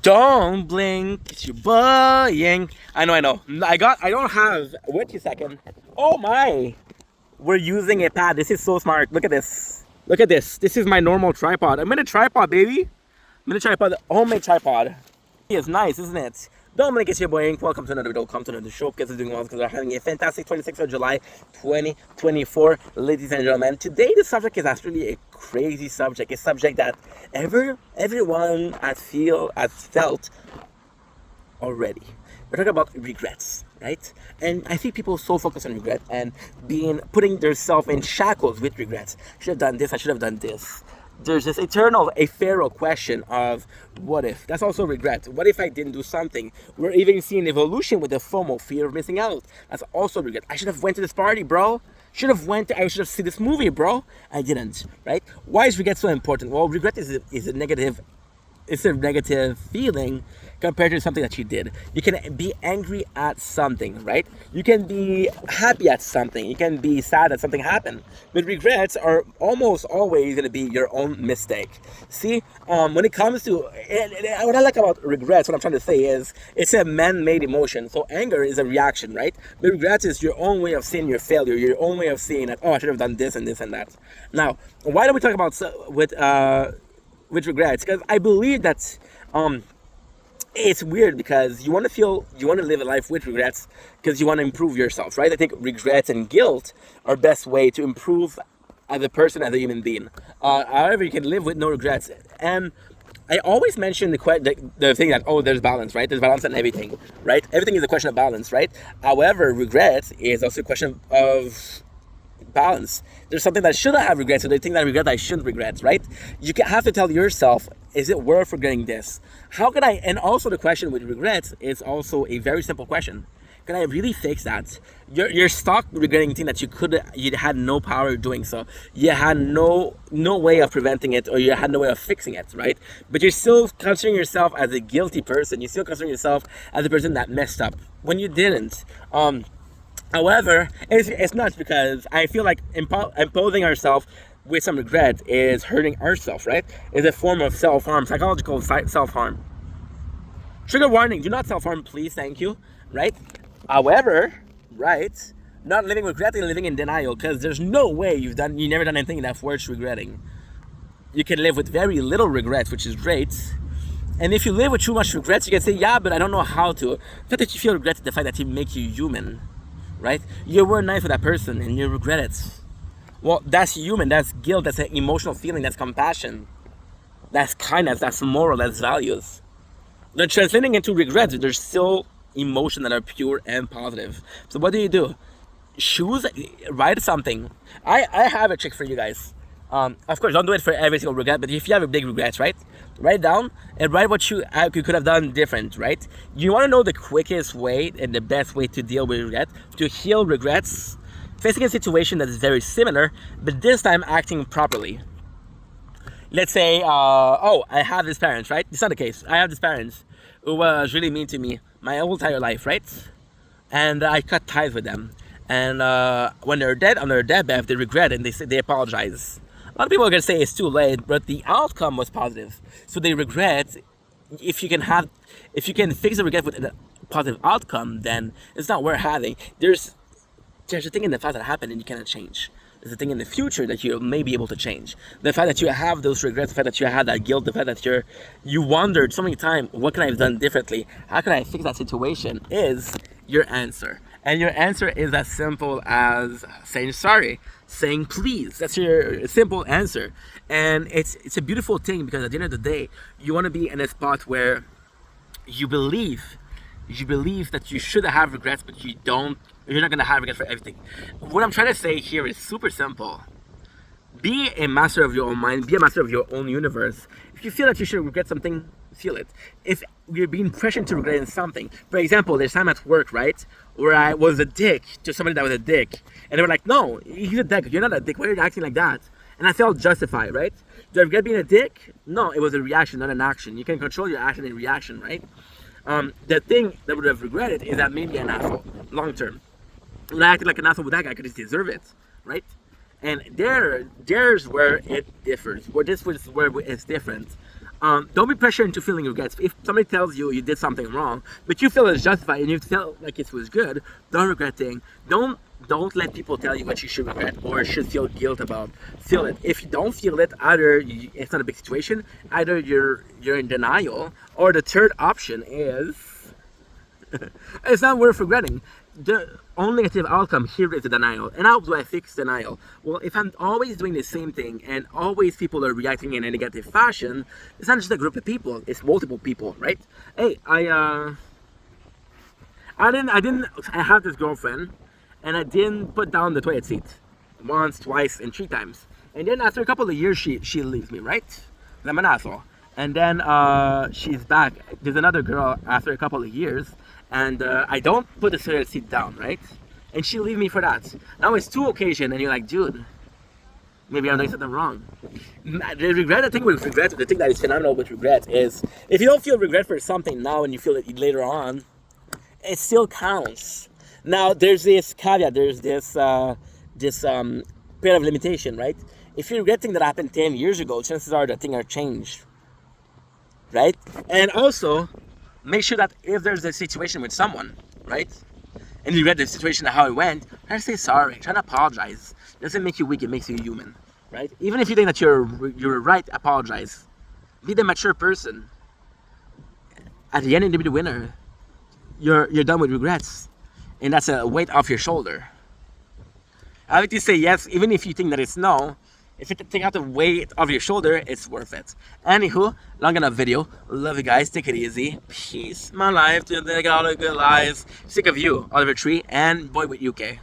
Don't blink, it's your boy Yang. I know. I don't have. Wait a second. Oh my! We're using a pad. This is so smart. Look at this. Look at this. This is my normal tripod. I'm in a tripod, baby. I'm in a tripod. Homemade tripod. It's nice, isn't it? Don't blink, it's your boy Yang. Welcome to another video. Welcome to another show. Because we're doing well. Because we're having a fantastic 26th of July, 2024, ladies and gentlemen. Today the subject is actually a crazy subject. A subject that everyone has felt already. We're talking about regrets, right? And I see people so focused on regret and putting themselves in shackles with regrets. I should have done this, I should have done this. There's this ephemeral question of what if. That's also regret. What if I didn't do something? We're even seeing evolution with the FOMO, fear of missing out. That's also regret. I should have went to this party, bro. I should have seen this movie, bro. I didn't, right? Why is regret so important? Well, regret is a negative. It's a negative feeling compared to something that you did. You can be angry at something, right? You can be happy at something. You can be sad that something happened. But regrets are almost always going to be your own mistake. See, when it comes to what I like about regrets, what I'm trying to say is it's a man-made emotion. So anger is a reaction, right? But regrets is your own way of seeing your failure, your own way of seeing that, oh, I should have done this and this and that. Now, why don't we talk about with regrets? Because I believe that it's weird because you want to live a life with regrets because you want to improve yourself, right? I think regrets and guilt are best way to improve as a person, as a human being. However, you can live with no regrets. And I always mention the thing that, oh, there's balance, right? There's balance in everything, right? Everything is a question of balance, right? However, regret is also a question of balance. There's something that I shouldn't have regrets, so they think that I regret that I shouldn't regret, right? You have to tell yourself, is it worth regretting this? How can I, and also the question with regrets is also a very simple question. Can I really fix that? You're stuck regretting things that you had no power doing so. You had no way of preventing it, or you had no way of fixing it, right? But you're still considering yourself as a guilty person. You're still considering yourself as a person that messed up when you didn't. However, it's not, because I feel like imposing ourselves with some regret is hurting ourselves, right? It's a form of self-harm, psychological self-harm. Trigger warning, do not self-harm, please, thank you, right? However, right, not living regretting, living in denial, because there's no way you never done anything that's worth regretting. You can live with very little regrets, which is great. And if you live with too much regrets, you can say, yeah, but I don't know how to. The fact that you feel regret is the fact that it makes you human. Right? You were nice with that person and you regret it. Well, that's human, that's guilt, that's an emotional feeling, that's compassion. That's kindness, that's moral, that's values. They're translating into regrets, there's still emotions that are pure and positive. So what do? Write something. I have a trick for you guys. Of course, don't do it for every single regret, but if you have a big regrets, right? Write it down and write what you could have done different, right? You want to know the quickest way and the best way to deal with regret, to heal regrets, facing a situation that is very similar, but this time acting properly. Let's say, I have these parents, right? It's not the case. I have these parents who was really mean to me my whole entire life, right? And I cut ties with them. And when they're dead, on their deathbed, they regret it and they apologize. A lot of people are going to say it's too late, but the outcome was positive. So they regret. If you can fix the regret with a positive outcome, then it's not worth having. There's a thing in the past that happened and you cannot change. There's a thing in the future that you may be able to change. The fact that you have those regrets, the fact that you had that guilt, the fact that you wondered so many times, what can I have done differently? How can I fix that situation? Is your answer. And your answer is as simple as saying sorry, saying please. That's your simple answer. And it's a beautiful thing, because at the end of the day, you want to be in a spot where you believe that you should have regrets, but you're not going to have regrets for everything. What I'm trying to say here is super simple. Be a master of your own mind, be a master of your own universe. If you feel that you should regret something, feel it. If you're being pressured to regret something, for example, there's time at work, right, where I was a dick to somebody that was a dick, and they were like, no, he's a dick, you're not a dick, why are you acting like that? And I felt justified, right? Do I regret being a dick? No, it was a reaction, not an action. You can control your action and reaction, right? The thing that would have regretted is that made me an asshole, long term. When I acted like an asshole with that guy, I could just deserve it, right? And there's where it differs. Where this was where it's different. Don't be pressured into feeling regrets. If somebody tells you you did something wrong, but you feel it's justified and you feel like it was good, don't regret things. Don't let people tell you what you should regret or should feel guilt about. Feel it. If you don't feel it, either it's not a big situation, either you're in denial, or the third option is it's not worth regretting. The only negative outcome here is the denial. And how do I fix denial? Well, if I'm always doing the same thing and always people are reacting in a negative fashion, it's not just a group of people, it's multiple people, right? Hey, I have this girlfriend and I didn't put down the toilet seat once, twice, and 3 times. And then after a couple of years, she leaves me, right? I'm an asshole. And then she's back. There's another girl after a couple of years, and I don't put the toilet seat down, right? And she leave me for that. Now it's 2 occasions, and you're like, dude, maybe I'm doing something wrong. The thing with regret, the thing that is phenomenal with regret is, if you don't feel regret for something now and you feel it later on, it still counts. Now there's this caveat, there's this period of limitation, right? If you regret things that happened 10 years ago, chances are that things are changed, right? And also, make sure that if there's a situation with someone, right, and you regret the situation and how it went, try to say sorry, try to apologize. It doesn't make you weak, it makes you human, right? Even if you think that you're right, apologize. Be the mature person. At the end, you'll be the winner. You're done with regrets, and that's a weight off your shoulder. I like to say yes, even if you think that it's no. If you take out the weight of your shoulder, it's worth it. Anywho, long enough video. Love you guys. Take it easy. Peace. My life. All the good lives. Sick of you. Oliver Tree and Boy with UK.